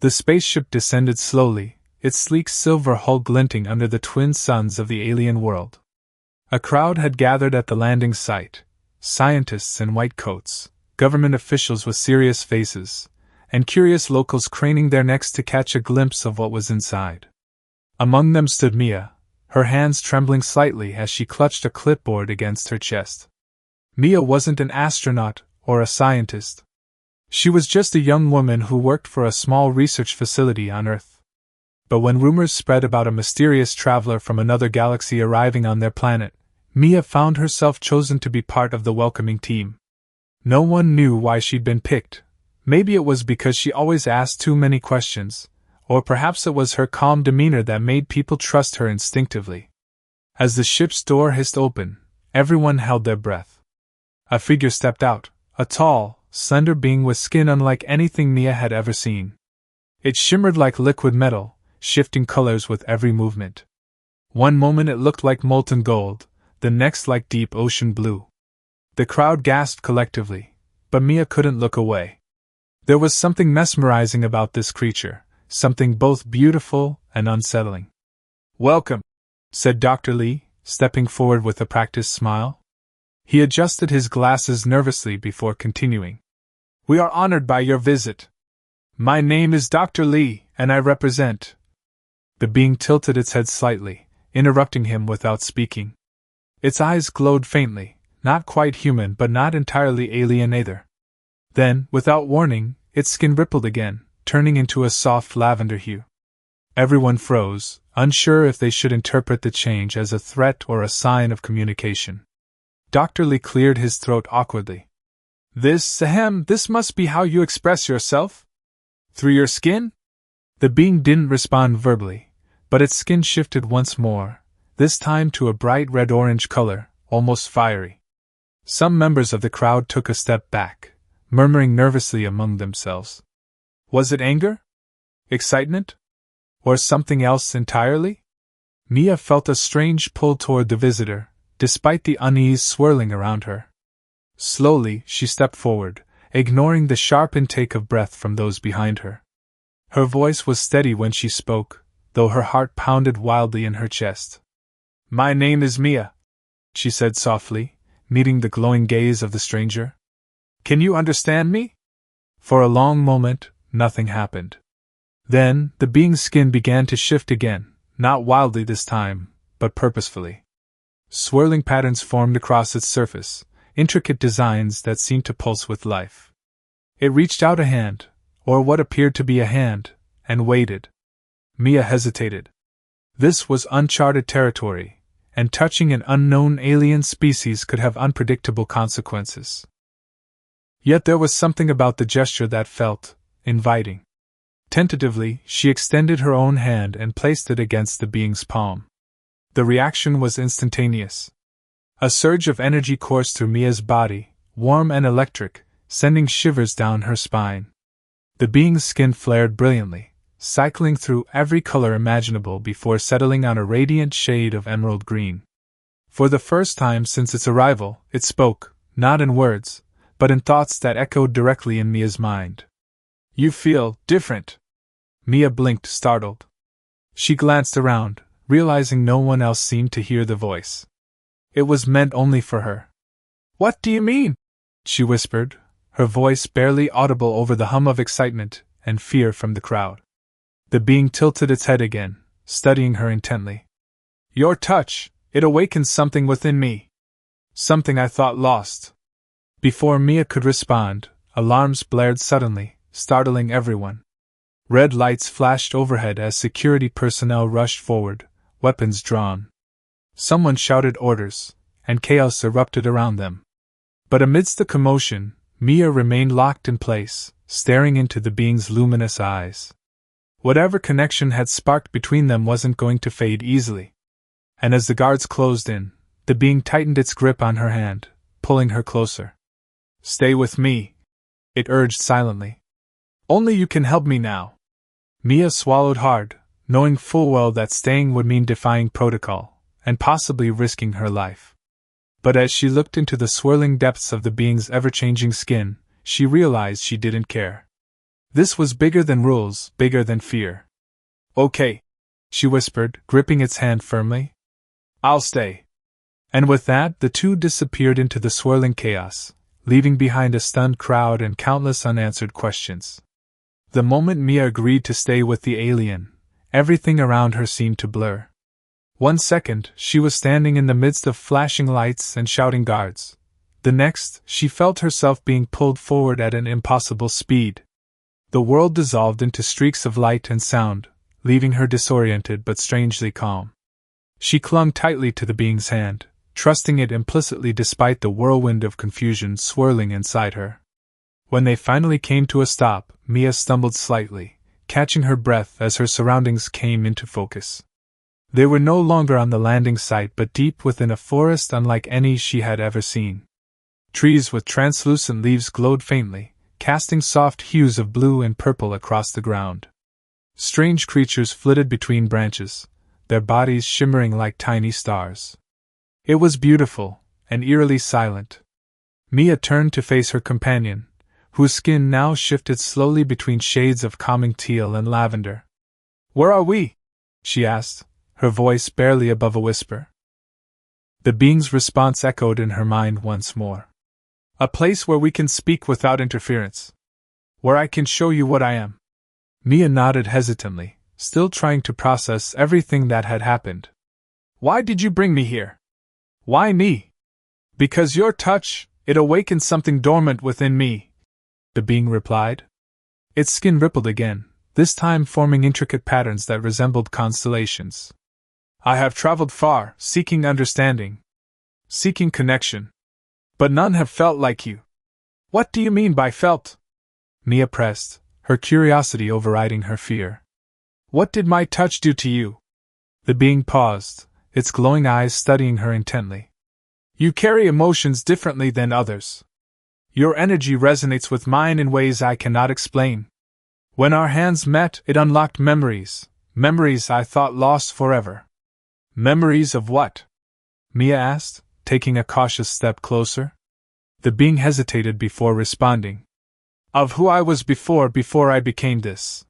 The spaceship descended slowly, its sleek silver hull glinting under the twin suns of the alien world. A crowd had gathered at the landing site, scientists in white coats, government officials with serious faces, and curious locals craning their necks to catch a glimpse of what was inside. Among them stood Mia, her hands trembling slightly as she clutched a clipboard against her chest. Mia wasn't an astronaut or a scientist. She was just a young woman who worked for a small research facility on Earth. But when rumors spread about a mysterious traveler from another galaxy arriving on their planet, Mia found herself chosen to be part of the welcoming team. No one knew why she'd been picked. Maybe it was because she always asked too many questions, or perhaps it was her calm demeanor that made people trust her instinctively. As the ship's door hissed open, everyone held their breath. A figure stepped out, a tall, slender being with skin unlike anything Mia had ever seen. It shimmered like liquid metal, shifting colors with every movement. One moment it looked like molten gold, the next like deep ocean blue. The crowd gasped collectively, but Mia couldn't look away. There was something mesmerizing about this creature, something both beautiful and unsettling. "Welcome," said Dr. Lee, stepping forward with a practiced smile. He adjusted his glasses nervously before continuing. "We are honored by your visit. My name is Dr. Lee, and I represent..." The being tilted its head slightly, interrupting him without speaking. Its eyes glowed faintly, not quite human but not entirely alien either. Then, without warning, its skin rippled again, turning into a soft lavender hue. Everyone froze, unsure if they should interpret the change as a threat or a sign of communication. Dr. Lee cleared his throat awkwardly. This must be how you express yourself? Through your skin?" The being didn't respond verbally, but its skin shifted once more, this time to a bright red-orange color, almost fiery. Some members of the crowd took a step back, murmuring nervously among themselves. Was it anger? Excitement? Or something else entirely? Mia felt a strange pull toward the visitor, despite the unease swirling around her. Slowly, she stepped forward, ignoring the sharp intake of breath from those behind her. Her voice was steady when she spoke, though her heart pounded wildly in her chest. "My name is Mia," she said softly, meeting the glowing gaze of the stranger. "Can you understand me?" For a long moment, nothing happened. Then, the being's skin began to shift again, not wildly this time, but purposefully. Swirling patterns formed across its surface, intricate designs that seemed to pulse with life. It reached out a hand, or what appeared to be a hand, and waited. Mia hesitated. This was uncharted territory, and touching an unknown alien species could have unpredictable consequences. Yet there was something about the gesture that felt inviting. Tentatively, she extended her own hand and placed it against the being's palm. The reaction was instantaneous. A surge of energy coursed through Mia's body, warm and electric, sending shivers down her spine. The being's skin flared brilliantly, cycling through every color imaginable before settling on a radiant shade of emerald green. For the first time since its arrival, it spoke, not in words, but in thoughts that echoed directly in Mia's mind. "You feel different." Mia blinked, startled. She glanced around, realizing no one else seemed to hear the voice. It was meant only for her. "What do you mean?" she whispered, her voice barely audible over the hum of excitement and fear from the crowd. The being tilted its head again, studying her intently. "Your touch, it awakens something within me. Something I thought lost." Before Mia could respond, alarms blared suddenly, startling everyone. Red lights flashed overhead as security personnel rushed forward, weapons drawn. Someone shouted orders, and chaos erupted around them. But amidst the commotion, Mia remained locked in place, staring into the being's luminous eyes. Whatever connection had sparked between them wasn't going to fade easily. And as the guards closed in, the being tightened its grip on her hand, pulling her closer. "Stay with me," it urged silently. "Only you can help me now." Mia swallowed hard, knowing full well that staying would mean defying protocol, and possibly risking her life. But as she looked into the swirling depths of the being's ever-changing skin, she realized she didn't care. This was bigger than rules, bigger than fear. Okay, she whispered, gripping its hand firmly. I'll stay. And with that, the two disappeared into the swirling chaos, leaving behind a stunned crowd and countless unanswered questions. The moment Mia agreed to stay with the alien, everything around her seemed to blur. 1 second, she was standing in the midst of flashing lights and shouting guards. The next, she felt herself being pulled forward at an impossible speed. The world dissolved into streaks of light and sound, leaving her disoriented but strangely calm. She clung tightly to the being's hand, trusting it implicitly despite the whirlwind of confusion swirling inside her. When they finally came to a stop, Mia stumbled slightly, catching her breath as her surroundings came into focus. They were no longer on the landing site but deep within a forest unlike any she had ever seen. Trees with translucent leaves glowed faintly, casting soft hues of blue and purple across the ground. Strange creatures flitted between branches, their bodies shimmering like tiny stars. It was beautiful, and eerily silent. Mia turned to face her companion, whose skin now shifted slowly between shades of calming teal and lavender. "Where are we?" she asked, her voice barely above a whisper. The being's response echoed in her mind once more. "A place where we can speak without interference. Where I can show you what I am." Mia nodded hesitantly, still trying to process everything that had happened. "Why did you bring me here?" "Why me?" "Because your touch, it awakened something dormant within me," the being replied. Its skin rippled again, this time forming intricate patterns that resembled constellations. "I have traveled far, seeking understanding, seeking connection. But none have felt like you." "What do you mean by felt?" Mia pressed, her curiosity overriding her fear. "What did my touch do to you?" The being paused, its glowing eyes studying her intently. "You carry emotions differently than others. Your energy resonates with mine in ways I cannot explain. When our hands met, it unlocked memories, memories I thought lost forever." "Memories of what?" Mia asked, taking a cautious step closer. The being hesitated before responding. "Of who I was before I became this."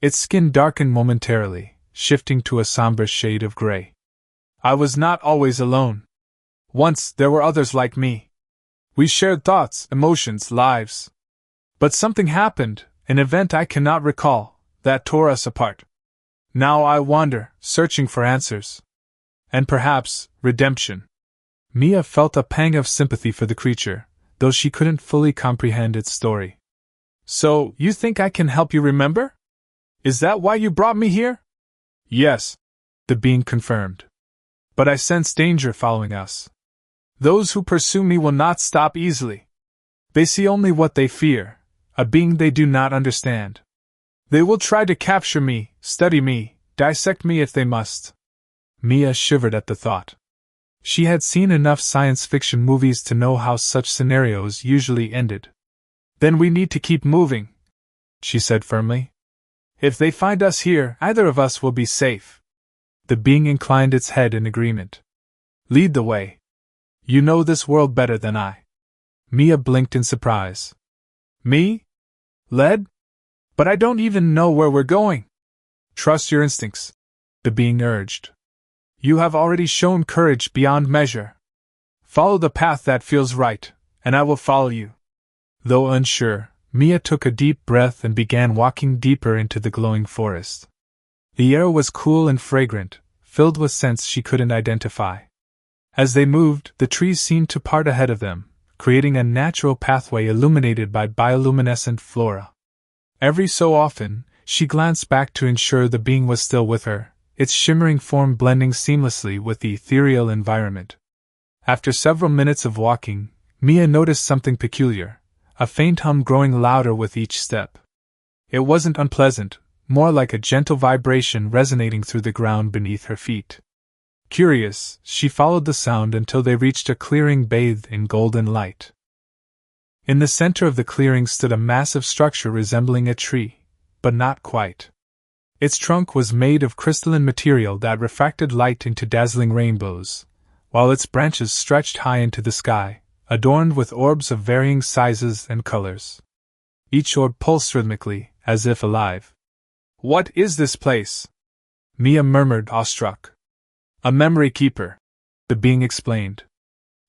Its skin darkened momentarily, shifting to a somber shade of gray. "I was not always alone. Once there were others like me. We shared thoughts, emotions, lives. But something happened, an event I cannot recall, that tore us apart. Now I wander, searching for answers. And perhaps, redemption." Mia felt a pang of sympathy for the creature, though she couldn't fully comprehend its story. "So, you think I can help you remember? Is that why you brought me here?" "Yes," the being confirmed. "But I sense danger following us. Those who pursue me will not stop easily. They see only what they fear, a being they do not understand. They will try to capture me, study me, dissect me if they must." Mia shivered at the thought. She had seen enough science fiction movies to know how such scenarios usually ended. "Then we need to keep moving," she said firmly. "If they find us here, either of us will be safe." The being inclined its head in agreement. "Lead the way. You know this world better than I." Mia blinked in surprise. "Me? Led? But I don't even know where we're going." "Trust your instincts," the being urged. "You have already shown courage beyond measure. Follow the path that feels right, and I will follow you." Though unsure, Mia took a deep breath and began walking deeper into the glowing forest. The air was cool and fragrant, filled with scents she couldn't identify. As they moved, the trees seemed to part ahead of them, creating a natural pathway illuminated by bioluminescent flora. Every so often, she glanced back to ensure the being was still with her, its shimmering form blending seamlessly with the ethereal environment. After several minutes of walking, Mia noticed something peculiar, a faint hum growing louder with each step. It wasn't unpleasant, more like a gentle vibration resonating through the ground beneath her feet. Curious, she followed the sound until they reached a clearing bathed in golden light. In the center of the clearing stood a massive structure resembling a tree, but not quite. Its trunk was made of crystalline material that refracted light into dazzling rainbows, while its branches stretched high into the sky, adorned with orbs of varying sizes and colors. Each orb pulsed rhythmically, as if alive. "What is this place?" Mia murmured, awestruck. "A memory keeper," the being explained.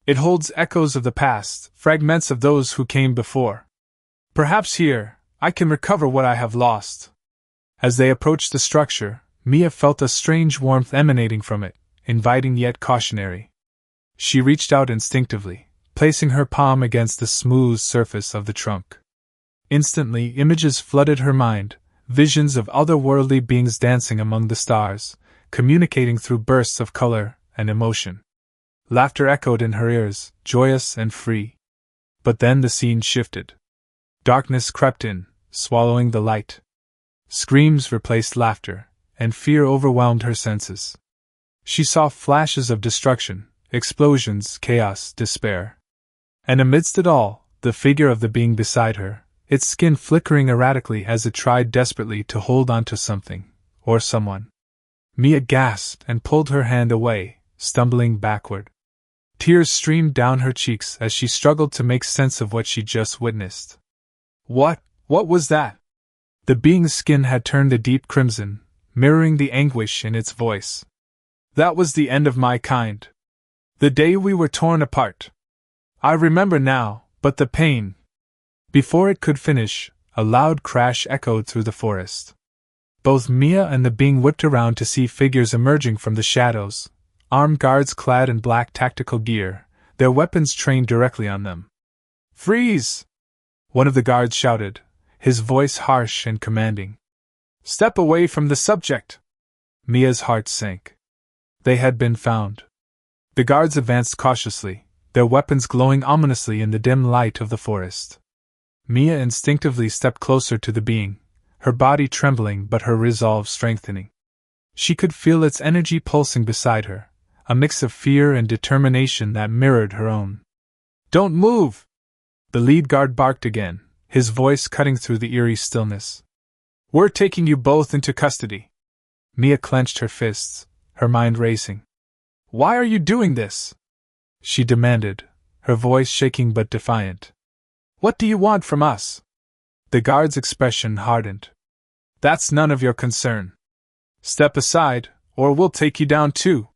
"It holds echoes of the past, fragments of those who came before. Perhaps here, I can recover what I have lost." As they approached the structure, Mia felt a strange warmth emanating from it, inviting yet cautionary. She reached out instinctively, placing her palm against the smooth surface of the trunk. Instantly, images flooded her mind, visions of otherworldly beings dancing among the stars, communicating through bursts of color and emotion. Laughter echoed in her ears, joyous and free. But then the scene shifted. Darkness crept in, swallowing the light. Screams replaced laughter, and fear overwhelmed her senses. She saw flashes of destruction, explosions, chaos, despair. And amidst it all, the figure of the being beside her, its skin flickering erratically as it tried desperately to hold on to something, or someone. Mia gasped and pulled her hand away, stumbling backward. Tears streamed down her cheeks as she struggled to make sense of what she just witnessed. What was that? The being's skin had turned a deep crimson, mirroring the anguish in its voice. "That was the end of my kind. The day we were torn apart. I remember now, but the pain." Before it could finish, a loud crash echoed through the forest. Both Mia and the being whipped around to see figures emerging from the shadows, armed guards clad in black tactical gear, their weapons trained directly on them. "Freeze!" one of the guards shouted, his voice harsh and commanding. "Step away from the subject!" Mia's heart sank. They had been found. The guards advanced cautiously, their weapons glowing ominously in the dim light of the forest. Mia instinctively stepped closer to the being, her body trembling but her resolve strengthening. She could feel its energy pulsing beside her, a mix of fear and determination that mirrored her own. "Don't move!" The lead guard barked again, his voice cutting through the eerie stillness. "We're taking you both into custody." Mia clenched her fists, her mind racing. "Why are you doing this?" she demanded, her voice shaking but defiant. "What do you want from us?" The guard's expression hardened. "That's none of your concern. Step aside, or we'll take you down too."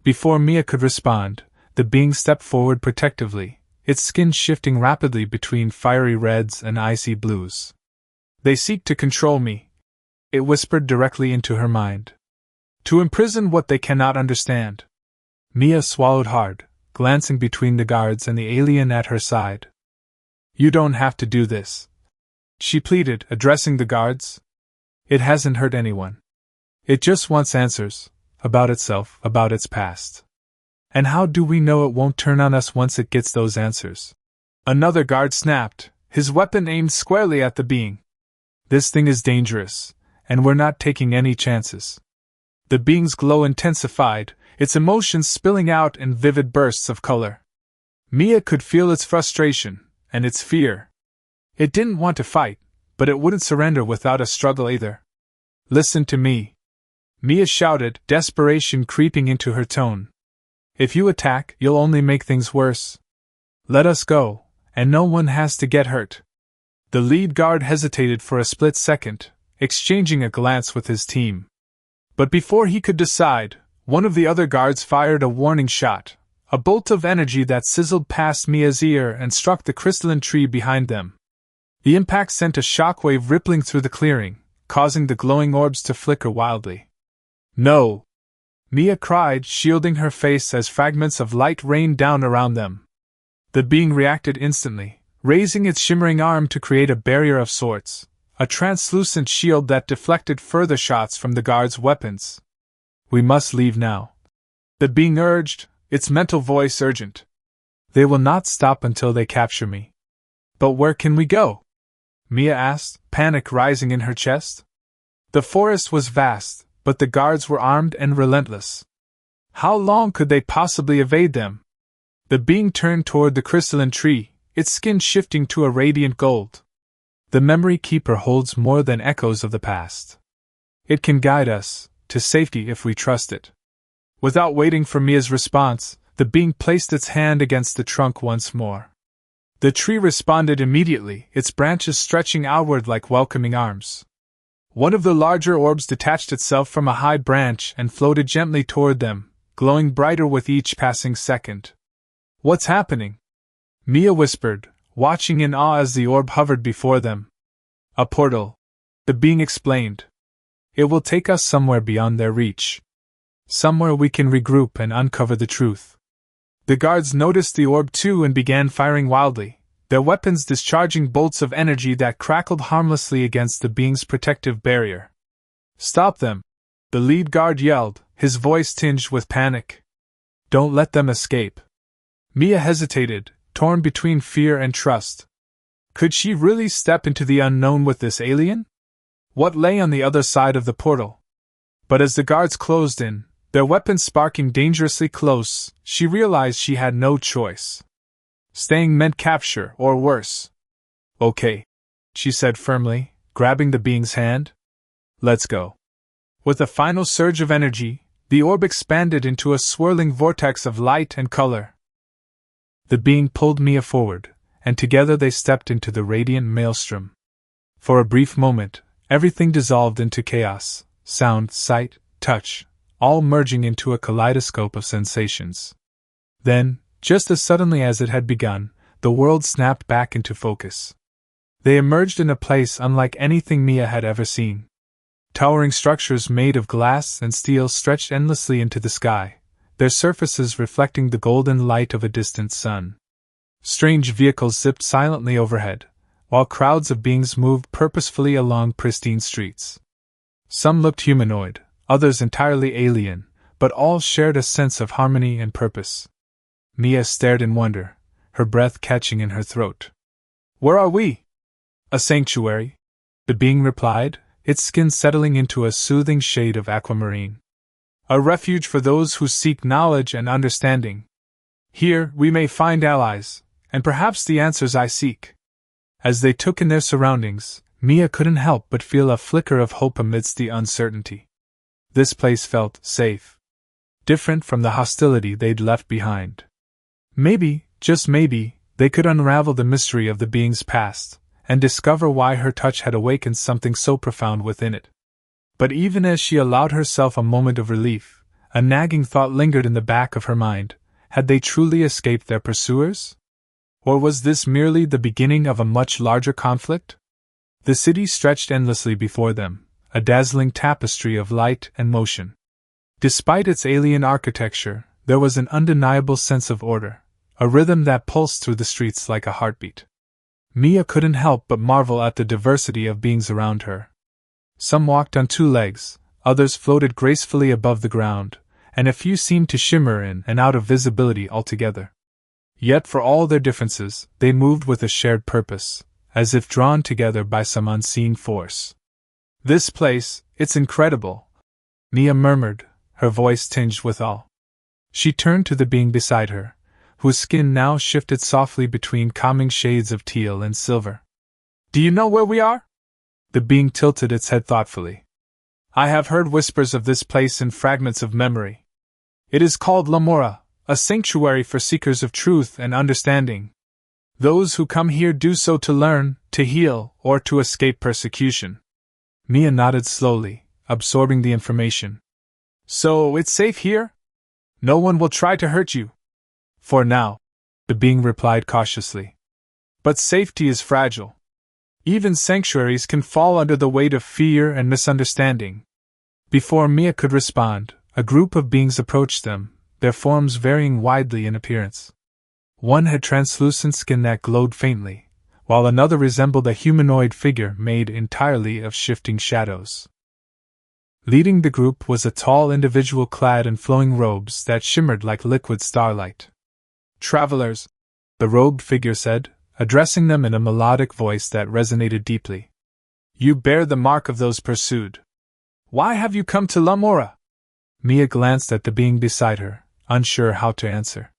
Before Mia could respond, the being stepped forward protectively, its skin shifting rapidly between fiery reds and icy blues. "They seek to control me," it whispered directly into her mind. "To imprison what they cannot understand." Mia swallowed hard, glancing between the guards and the alien at her side. "You don't have to do this," she pleaded, addressing the guards. "It hasn't hurt anyone. It just wants answers, about itself, about its past. And how do we know it won't turn on us once it gets those answers?" Another guard snapped, his weapon aimed squarely at the being. "This thing is dangerous, and we're not taking any chances." The being's glow intensified, its emotions spilling out in vivid bursts of color. Mia could feel its frustration, and its fear. It didn't want to fight, but it wouldn't surrender without a struggle either. "Listen to me," Mia shouted, desperation creeping into her tone. "If you attack, you'll only make things worse. Let us go, and no one has to get hurt." The lead guard hesitated for a split second, exchanging a glance with his team. But before he could decide, one of the other guards fired a warning shot, a bolt of energy that sizzled past Mia's ear and struck the crystalline tree behind them. The impact sent a shockwave rippling through the clearing, causing the glowing orbs to flicker wildly. "No!" Mia cried, shielding her face as fragments of light rained down around them. The being reacted instantly, raising its shimmering arm to create a barrier of sorts, a translucent shield that deflected further shots from the guards' weapons. "We must leave now," the being urged, its mental voice urgent. "They will not stop until they capture me." "But where can we go?" Mia asked, panic rising in her chest. The forest was vast, but the guards were armed and relentless. How long could they possibly evade them? The being turned toward the crystalline tree, its skin shifting to a radiant gold. "The memory keeper holds more than echoes of the past. It can guide us to safety if we trust it." Without waiting for Mia's response, the being placed its hand against the trunk once more. The tree responded immediately, its branches stretching outward like welcoming arms. One of the larger orbs detached itself from a high branch and floated gently toward them, glowing brighter with each passing second. "What's happening?" Mia whispered, watching in awe as the orb hovered before them. "A portal," the being explained. "It will take us somewhere beyond their reach. Somewhere we can regroup and uncover the truth." The guards noticed the orb too and began firing wildly, their weapons discharging bolts of energy that crackled harmlessly against the being's protective barrier. "Stop them!" the lead guard yelled, his voice tinged with panic. "Don't let them escape." Mia hesitated, torn between fear and trust. Could she really step into the unknown with this alien? What lay on the other side of the portal? But as the guards closed in, their weapons sparking dangerously close, she realized she had no choice. Staying meant capture, or worse. "Okay," she said firmly, grabbing the being's hand. "Let's go." With a final surge of energy, the orb expanded into a swirling vortex of light and color. The being pulled Mia forward, and together they stepped into the radiant maelstrom. For a brief moment, everything dissolved into chaos, sound, sight, touch, all merging into a kaleidoscope of sensations. Then, just as suddenly as it had begun, the world snapped back into focus. They emerged in a place unlike anything Mia had ever seen. Towering structures made of glass and steel stretched endlessly into the sky, their surfaces reflecting the golden light of a distant sun. Strange vehicles zipped silently overhead, while crowds of beings moved purposefully along pristine streets. Some looked humanoid, others entirely alien, but all shared a sense of harmony and purpose. Mia stared in wonder, her breath catching in her throat. "Where are we?" "A sanctuary," the being replied, its skin settling into a soothing shade of aquamarine. "A refuge for those who seek knowledge and understanding. Here we may find allies, and perhaps the answers I seek." As they took in their surroundings, Mia couldn't help but feel a flicker of hope amidst the uncertainty. This place felt safe. Different from the hostility they'd left behind. Maybe, just maybe, they could unravel the mystery of the being's past, and discover why her touch had awakened something so profound within it. But even as she allowed herself a moment of relief, a nagging thought lingered in the back of her mind. Had they truly escaped their pursuers? Or was this merely the beginning of a much larger conflict? The city stretched endlessly before them, a dazzling tapestry of light and motion. Despite its alien architecture, there was an undeniable sense of order, a rhythm that pulsed through the streets like a heartbeat. Mia couldn't help but marvel at the diversity of beings around her. Some walked on two legs, others floated gracefully above the ground, and a few seemed to shimmer in and out of visibility altogether. Yet for all their differences, they moved with a shared purpose, as if drawn together by some unseen force. "This place, it's incredible," Mia murmured, her voice tinged with awe. She turned to the being beside her, whose skin now shifted softly between calming shades of teal and silver. "Do you know where we are?" The being tilted its head thoughtfully. "I have heard whispers of this place in fragments of memory. It is called Lamora, a sanctuary for seekers of truth and understanding. Those who come here do so to learn, to heal, or to escape persecution." Mia nodded slowly, absorbing the information. "So it's safe here? No one will try to hurt you?" "For now," the being replied cautiously. "But safety is fragile. Even sanctuaries can fall under the weight of fear and misunderstanding." Before Mia could respond, a group of beings approached them, their forms varying widely in appearance. One had translucent skin that glowed faintly, while another resembled a humanoid figure made entirely of shifting shadows. Leading the group was a tall individual clad in flowing robes that shimmered like liquid starlight. "Travelers," the robed figure said, addressing them in a melodic voice that resonated deeply. "You bear the mark of those pursued. Why have you come to Lamora?" Mia glanced at the being beside her, unsure how to answer.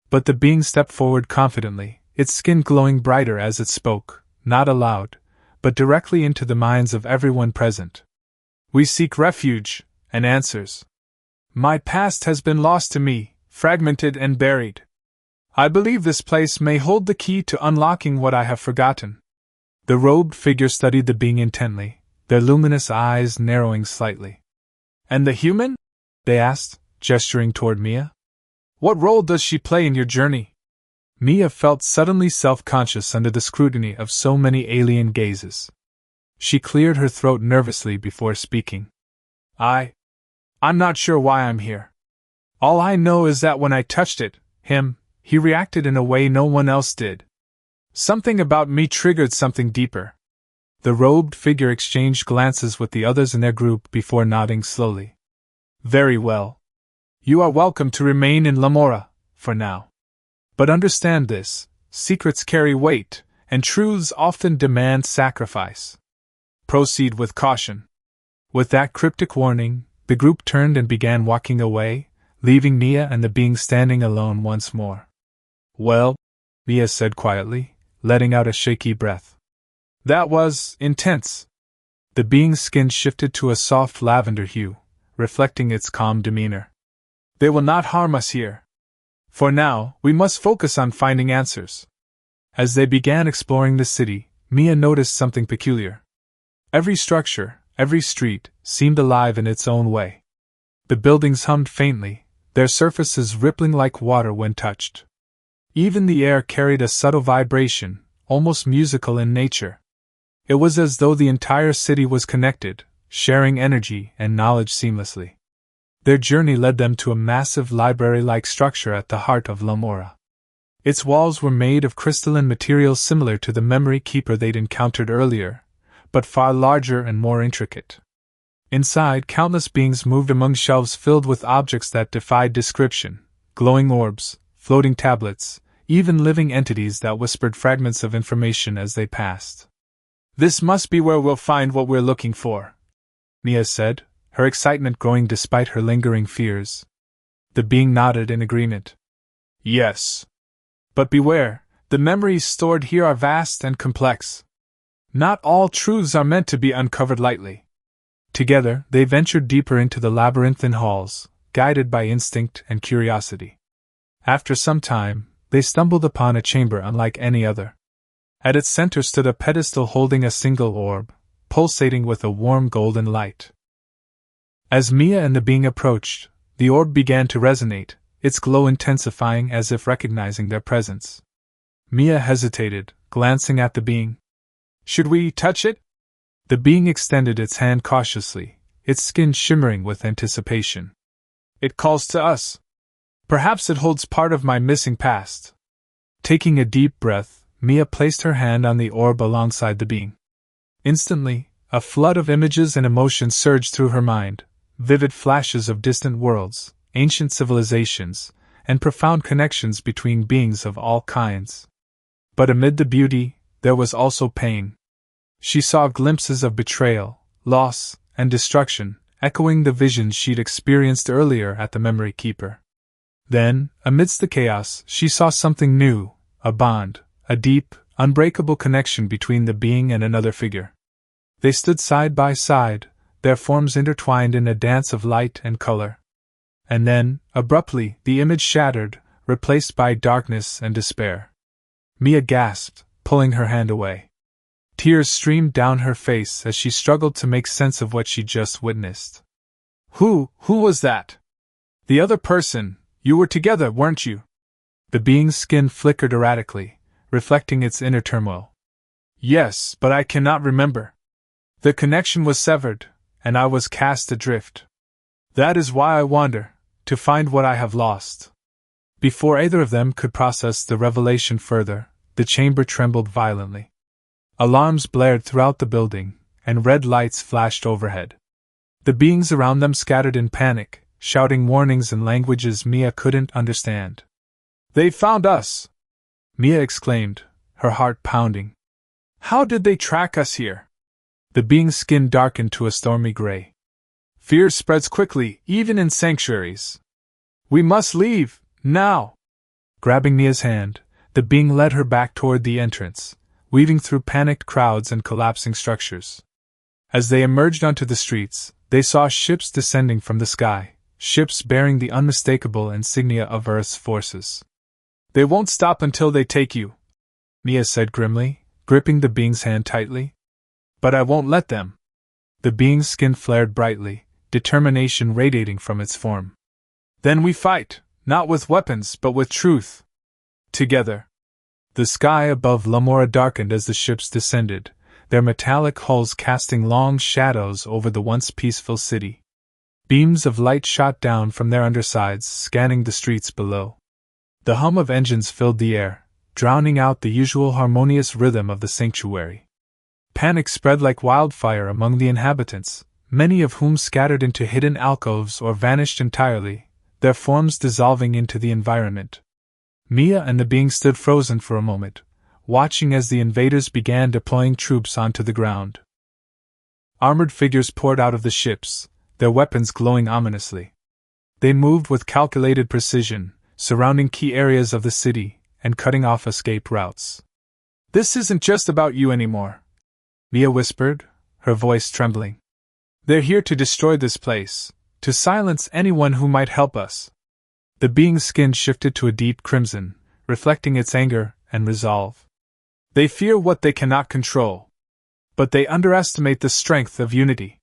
But the being stepped forward confidently, its skin glowing brighter as it spoke, not aloud, but directly into the minds of everyone present. "We seek refuge, and answers. My past has been lost to me, fragmented and buried. I believe this place may hold the key to unlocking what I have forgotten. The robed figure studied the being intently, their luminous eyes narrowing slightly. And the human? They asked, gesturing toward Mia. What role does she play in your journey? Mia felt suddenly self-conscious under the scrutiny of so many alien gazes. She cleared her throat nervously before speaking. I'm not sure why I'm here. All I know is that when I touched it, he reacted in a way no one else did. Something about me triggered something deeper. The robed figure exchanged glances with the others in their group before nodding slowly. Very well. You are welcome to remain in Lamora, for now. But understand this, secrets carry weight, and truths often demand sacrifice. Proceed with caution. With that cryptic warning, the group turned and began walking away, leaving Mia and the being standing alone once more. Well, Mia said quietly, letting out a shaky breath. That was intense. The being's skin shifted to a soft lavender hue, reflecting its calm demeanor. They will not harm us here. For now, we must focus on finding answers. As they began exploring the city, Mia noticed something peculiar. Every structure, every street, seemed alive in its own way. The buildings hummed faintly, their surfaces rippling like water when touched. Even the air carried a subtle vibration, almost musical in nature. It was as though the entire city was connected, sharing energy and knowledge seamlessly. Their journey led them to a massive library-like structure at the heart of Lamora. Its walls were made of crystalline materials similar to the memory keeper they'd encountered earlier, but far larger and more intricate. Inside, countless beings moved among shelves filled with objects that defied description, glowing orbs, floating tablets, even living entities that whispered fragments of information as they passed. This must be where we'll find what we're looking for, Mia said, her excitement growing despite her lingering fears. The being nodded in agreement. Yes. But beware, the memories stored here are vast and complex. Not all truths are meant to be uncovered lightly. Together, they ventured deeper into the labyrinthine halls, guided by instinct and curiosity. After some time, they stumbled upon a chamber unlike any other. At its center stood a pedestal holding a single orb, pulsating with a warm golden light. As Mia and the being approached, the orb began to resonate, its glow intensifying as if recognizing their presence. Mia hesitated, glancing at the being. Should we touch it? The being extended its hand cautiously, its skin shimmering with anticipation. It calls to us. Perhaps it holds part of my missing past. Taking a deep breath, Mia placed her hand on the orb alongside the being. Instantly, a flood of images and emotions surged through her mind, vivid flashes of distant worlds, ancient civilizations, and profound connections between beings of all kinds. But amid the beauty, there was also pain. She saw glimpses of betrayal, loss, and destruction, echoing the visions she'd experienced earlier at the Memory Keeper. Then, amidst the chaos, she saw something new, a bond, a deep, unbreakable connection between the being and another figure. They stood side by side, their forms intertwined in a dance of light and color. And then, abruptly, the image shattered, replaced by darkness and despair. Mia gasped, pulling her hand away. Tears streamed down her face as she struggled to make sense of what she'd just witnessed. Who was that? The other person, you were together, weren't you? The being's skin flickered erratically, reflecting its inner turmoil. Yes, but I cannot remember. The connection was severed, and I was cast adrift. That is why I wander, to find what I have lost. Before either of them could process the revelation further, the chamber trembled violently. Alarms blared throughout the building, and red lights flashed overhead. The beings around them scattered in panic, shouting warnings in languages Mia couldn't understand. They found us! Mia exclaimed, her heart pounding. How did they track us here? The being's skin darkened to a stormy gray. Fear spreads quickly, even in sanctuaries. We must leave, now! Grabbing Mia's hand, the being led her back toward the entrance, weaving through panicked crowds and collapsing structures. As they emerged onto the streets, they saw ships descending from the sky, ships bearing the unmistakable insignia of Earth's forces. They won't stop until they take you, Mia said grimly, gripping the being's hand tightly. But I won't let them. The being's skin flared brightly, determination radiating from its form. Then we fight, not with weapons but with truth. Together. The sky above Lamora darkened as the ships descended, their metallic hulls casting long shadows over the once peaceful city. Beams of light shot down from their undersides, scanning the streets below. The hum of engines filled the air, drowning out the usual harmonious rhythm of the sanctuary. Panic spread like wildfire among the inhabitants, many of whom scattered into hidden alcoves or vanished entirely, their forms dissolving into the environment. Mia and the being stood frozen for a moment, watching as the invaders began deploying troops onto the ground. Armored figures poured out of the ships, their weapons glowing ominously. They moved with calculated precision, surrounding key areas of the city and cutting off escape routes. This isn't just about you anymore, Mia whispered, her voice trembling. They're here to destroy this place, to silence anyone who might help us. The being's skin shifted to a deep crimson, reflecting its anger and resolve. They fear what they cannot control. But they underestimate the strength of unity.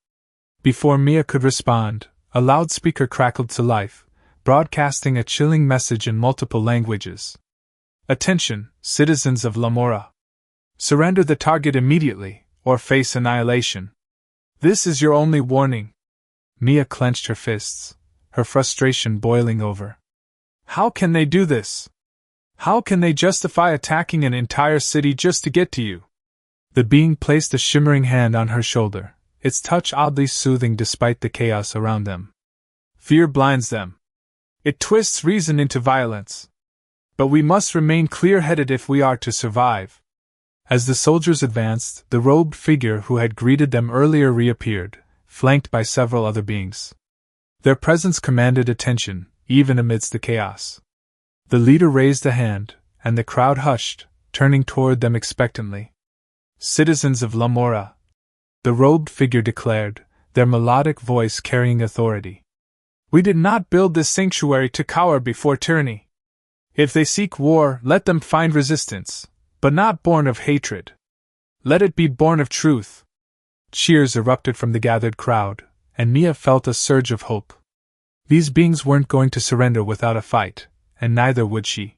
Before Mia could respond, a loudspeaker crackled to life, broadcasting a chilling message in multiple languages. Attention, citizens of Lamora. Surrender the target immediately, or face annihilation. This is your only warning. Mia clenched her fists, her frustration boiling over. How can they do this? How can they justify attacking an entire city just to get to you? The being placed a shimmering hand on her shoulder, its touch oddly soothing despite the chaos around them. Fear blinds them. It twists reason into violence. But we must remain clear-headed if we are to survive. As the soldiers advanced, the robed figure who had greeted them earlier reappeared, flanked by several other beings. Their presence commanded attention, even amidst the chaos. The leader raised a hand, and the crowd hushed, turning toward them expectantly. Citizens of Lamora, the robed figure declared, their melodic voice carrying authority. We did not build this sanctuary to cower before tyranny. If they seek war, let them find resistance, but not born of hatred. Let it be born of truth. Cheers erupted from the gathered crowd, and Mia felt a surge of hope. These beings weren't going to surrender without a fight, and neither would she.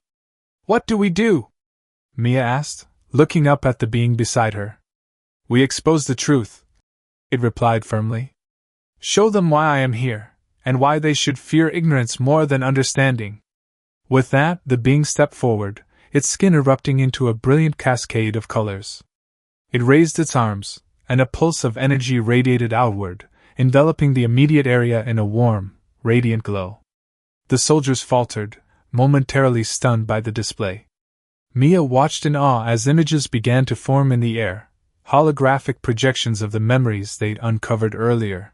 What do we do? Mia asked, looking up at the being beside her. We expose the truth, it replied firmly. Show them why I am here, and why they should fear ignorance more than understanding. With that, the being stepped forward, its skin erupting into a brilliant cascade of colors. It raised its arms, and a pulse of energy radiated outward, enveloping the immediate area in a warm, radiant glow. The soldiers faltered, momentarily stunned by the display. Mia watched in awe as images began to form in the air, holographic projections of the memories they'd uncovered earlier.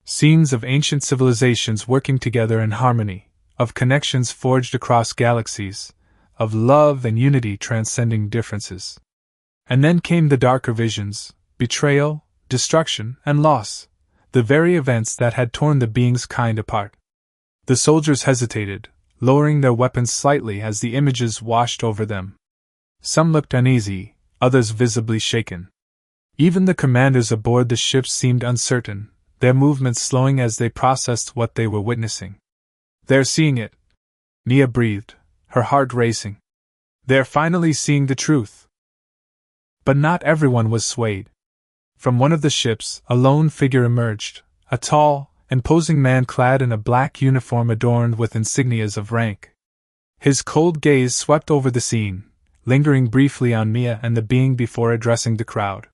Scenes of ancient civilizations working together in harmony, of connections forged across galaxies, of love and unity transcending differences. And then came the darker visions, betrayal, destruction, and loss, the very events that had torn the being's kind apart. The soldiers hesitated, lowering their weapons slightly as the images washed over them. Some looked uneasy, others visibly shaken. Even the commanders aboard the ships seemed uncertain, their movements slowing as they processed what they were witnessing. They're seeing it, Mia breathed, her heart racing. They're finally seeing the truth. But not everyone was swayed. From one of the ships, a lone figure emerged, a tall, imposing man clad in a black uniform adorned with insignias of rank. His cold gaze swept over the scene, lingering briefly on Mia and the being before addressing the crowd.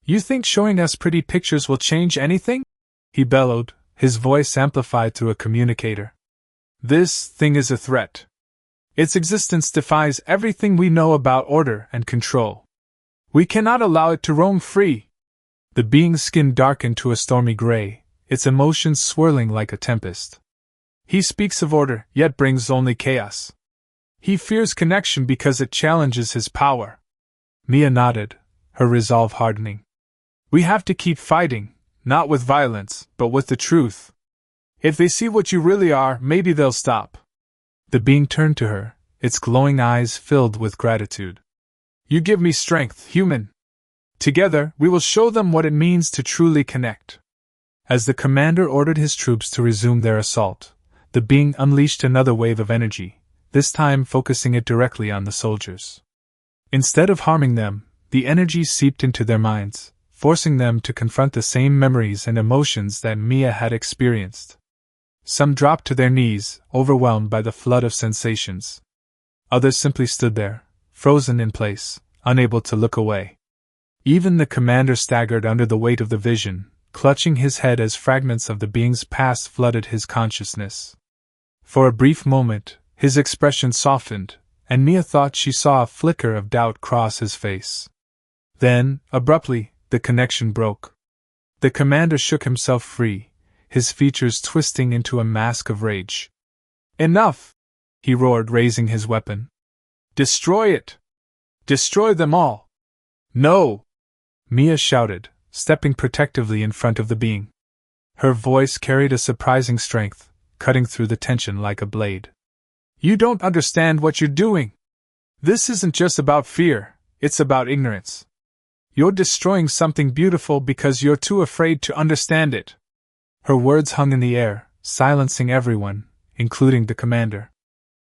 You think showing us pretty pictures will change anything? He bellowed, his voice amplified through a communicator. This thing is a threat. Its existence defies everything we know about order and control. We cannot allow it to roam free. The being's skin darkened to a stormy gray, its emotions swirling like a tempest. He speaks of order, yet brings only chaos. He fears connection because it challenges his power. Mia nodded, her resolve hardening. We have to keep fighting, not with violence, but with the truth. If they see what you really are, maybe they'll stop. The being turned to her, its glowing eyes filled with gratitude. You give me strength, human. Together, we will show them what it means to truly connect. As the commander ordered his troops to resume their assault, the being unleashed another wave of energy, this time focusing it directly on the soldiers. Instead of harming them, the energy seeped into their minds, forcing them to confront the same memories and emotions that Mia had experienced. Some dropped to their knees, overwhelmed by the flood of sensations. Others simply stood there, frozen in place, unable to look away. Even the commander staggered under the weight of the vision, clutching his head as fragments of the being's past flooded his consciousness. For a brief moment, his expression softened, and Mia thought she saw a flicker of doubt cross his face. Then, abruptly, the connection broke. The commander shook himself free, his features twisting into a mask of rage. Enough! He roared, raising his weapon. Destroy it! Destroy them all! No! Mia shouted, stepping protectively in front of the being. Her voice carried a surprising strength, cutting through the tension like a blade. You don't understand what you're doing! This isn't just about fear, it's about ignorance. You're destroying something beautiful because you're too afraid to understand it. Her words hung in the air, silencing everyone, including the commander.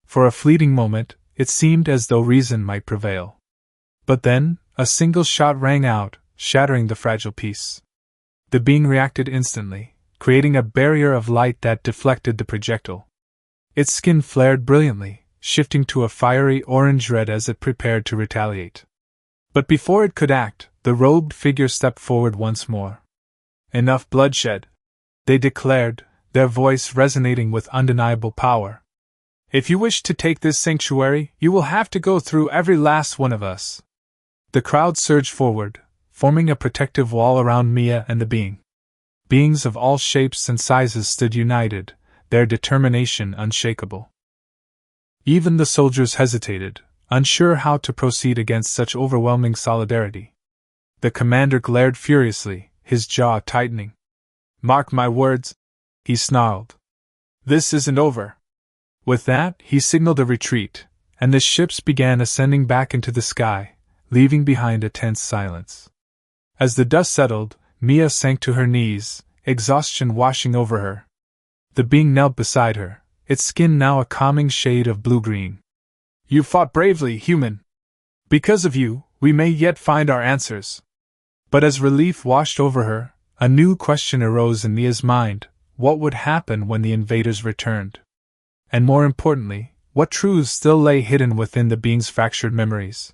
For a fleeting moment, it seemed as though reason might prevail. But then, a single shot rang out, shattering the fragile peace. The being reacted instantly, creating a barrier of light that deflected the projectile. Its skin flared brilliantly, shifting to a fiery orange-red as it prepared to retaliate. But before it could act, the robed figure stepped forward once more. Enough bloodshed, they declared, their voice resonating with undeniable power. If you wish to take this sanctuary, you will have to go through every last one of us. The crowd surged forward, forming a protective wall around Mia and the being. Beings of all shapes and sizes stood united, their determination unshakable. Even the soldiers hesitated, unsure how to proceed against such overwhelming solidarity. The commander glared furiously, his jaw tightening. Mark my words, he snarled. This isn't over. With that, he signaled a retreat, and the ships began ascending back into the sky, leaving behind a tense silence. As the dust settled, Mia sank to her knees, exhaustion washing over her. The being knelt beside her, its skin now a calming shade of blue-green. You fought bravely, human. Because of you, we may yet find our answers. But as relief washed over her, a new question arose in Mia's mind: what would happen when the invaders returned? And more importantly, what truths still lay hidden within the being's fractured memories?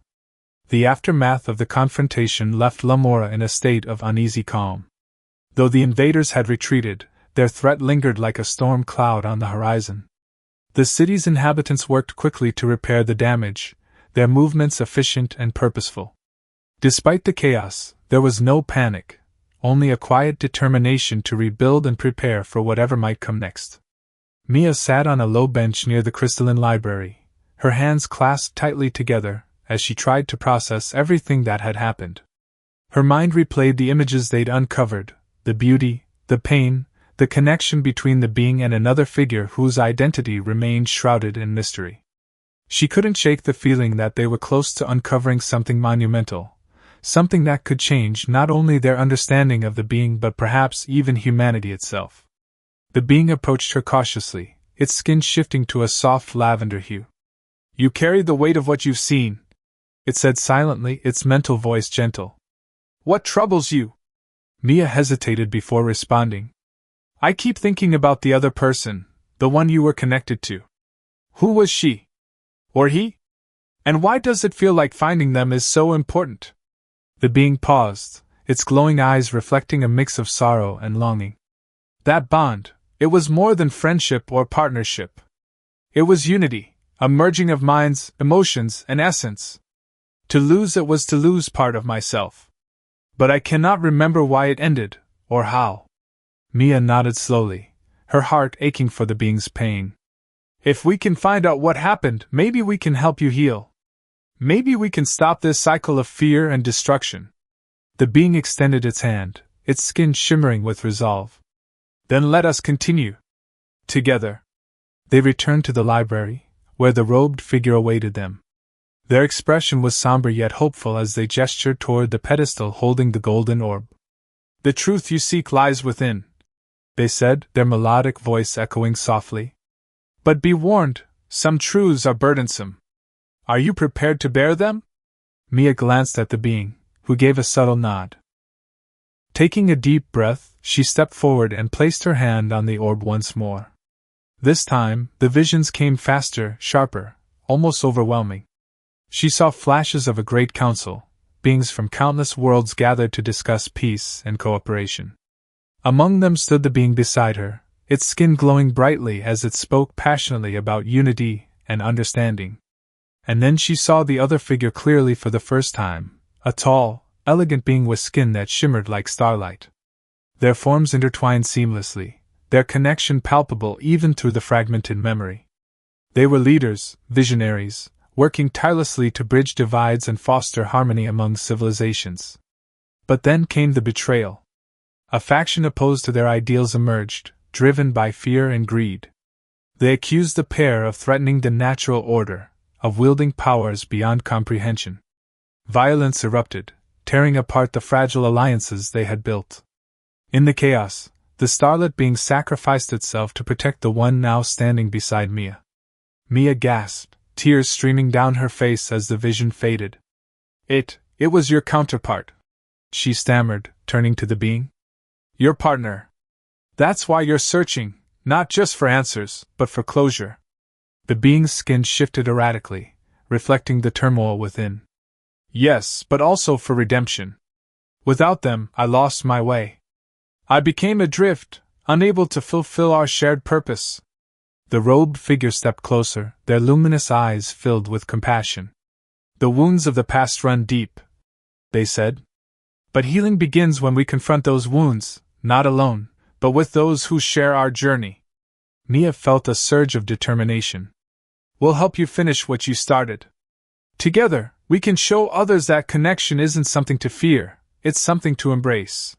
The aftermath of the confrontation left Lamora in a state of uneasy calm. Though the invaders had retreated, their threat lingered like a storm cloud on the horizon. The city's inhabitants worked quickly to repair the damage, their movements efficient and purposeful. Despite the chaos, there was no panic, only a quiet determination to rebuild and prepare for whatever might come next. Mia sat on a low bench near the crystalline library, her hands clasped tightly together, as she tried to process everything that had happened. Her mind replayed the images they'd uncovered, the beauty, the pain, the connection between the being and another figure whose identity remained shrouded in mystery. She couldn't shake the feeling that they were close to uncovering something monumental, something that could change not only their understanding of the being but perhaps even humanity itself. The being approached her cautiously, its skin shifting to a soft lavender hue. You carry the weight of what you've seen, it said silently, its mental voice gentle. What troubles you? Mia hesitated before responding. I keep thinking about the other person, the one you were connected to. Who was she? Or he? And why does it feel like finding them is so important? The being paused, its glowing eyes reflecting a mix of sorrow and longing. That bond, it was more than friendship or partnership. It was unity, a merging of minds, emotions, and essence. To lose it was to lose part of myself. But I cannot remember why it ended, or how. Mia nodded slowly, her heart aching for the being's pain. If we can find out what happened, maybe we can help you heal. Maybe we can stop this cycle of fear and destruction. The being extended its hand, its skin shimmering with resolve. Then let us continue. Together. They returned to the library, where the robed figure awaited them. Their expression was somber yet hopeful as they gestured toward the pedestal holding the golden orb. "The truth you seek lies within," they said, their melodic voice echoing softly. "But be warned, some truths are burdensome. Are you prepared to bear them?" Mia glanced at the being, who gave a subtle nod. Taking a deep breath, she stepped forward and placed her hand on the orb once more. This time, the visions came faster, sharper, almost overwhelming. She saw flashes of a great council, beings from countless worlds gathered to discuss peace and cooperation. Among them stood the being beside her, its skin glowing brightly as it spoke passionately about unity and understanding. And then she saw the other figure clearly for the first time, a tall, elegant being with skin that shimmered like starlight. Their forms intertwined seamlessly, their connection palpable even through the fragmented memory. They were leaders, visionaries, working tirelessly to bridge divides and foster harmony among civilizations. But then came the betrayal. A faction opposed to their ideals emerged, driven by fear and greed. They accused the pair of threatening the natural order, of wielding powers beyond comprehension. Violence erupted, tearing apart the fragile alliances they had built. In the chaos, the starlit being sacrificed itself to protect the one now standing beside Mia. Mia gasped, tears streaming down her face as the vision faded. It was your counterpart," she stammered, turning to the being. "Your partner. That's why you're searching, not just for answers, but for closure." The being's skin shifted erratically, reflecting the turmoil within. "Yes, but also for redemption. Without them, I lost my way. I became adrift, unable to fulfill our shared purpose." The robed figure stepped closer, their luminous eyes filled with compassion. "The wounds of the past run deep," they said. "But healing begins when we confront those wounds, not alone, but with those who share our journey." Mia felt a surge of determination. "We'll help you finish what you started. Together, we can show others that connection isn't something to fear, it's something to embrace."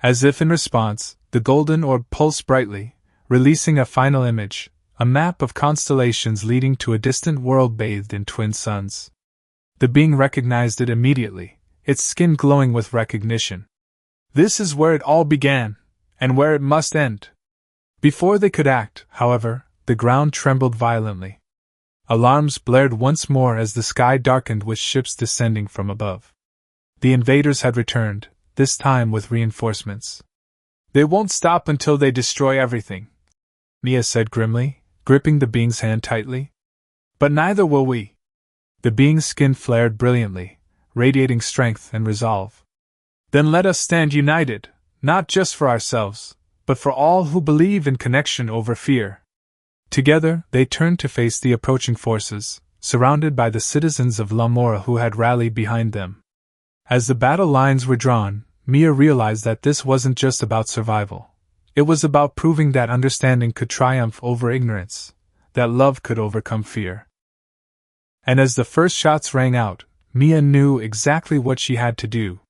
As if in response, the golden orb pulsed brightly, releasing a final image, a map of constellations leading to a distant world bathed in twin suns. The being recognized it immediately, its skin glowing with recognition. This is where it all began, and where it must end. Before they could act, however, the ground trembled violently. Alarms blared once more as the sky darkened with ships descending from above. The invaders had returned, this time with reinforcements. "They won't stop until they destroy everything," Mia said grimly, gripping the being's hand tightly. "But neither will we." The being's skin flared brilliantly, radiating strength and resolve. "Then let us stand united, not just for ourselves, but for all who believe in connection over fear." Together, they turned to face the approaching forces, surrounded by the citizens of Lamora who had rallied behind them. As the battle lines were drawn, Mia realized that this wasn't just about survival. It was about proving that understanding could triumph over ignorance, that love could overcome fear. And as the first shots rang out, Mia knew exactly what she had to do.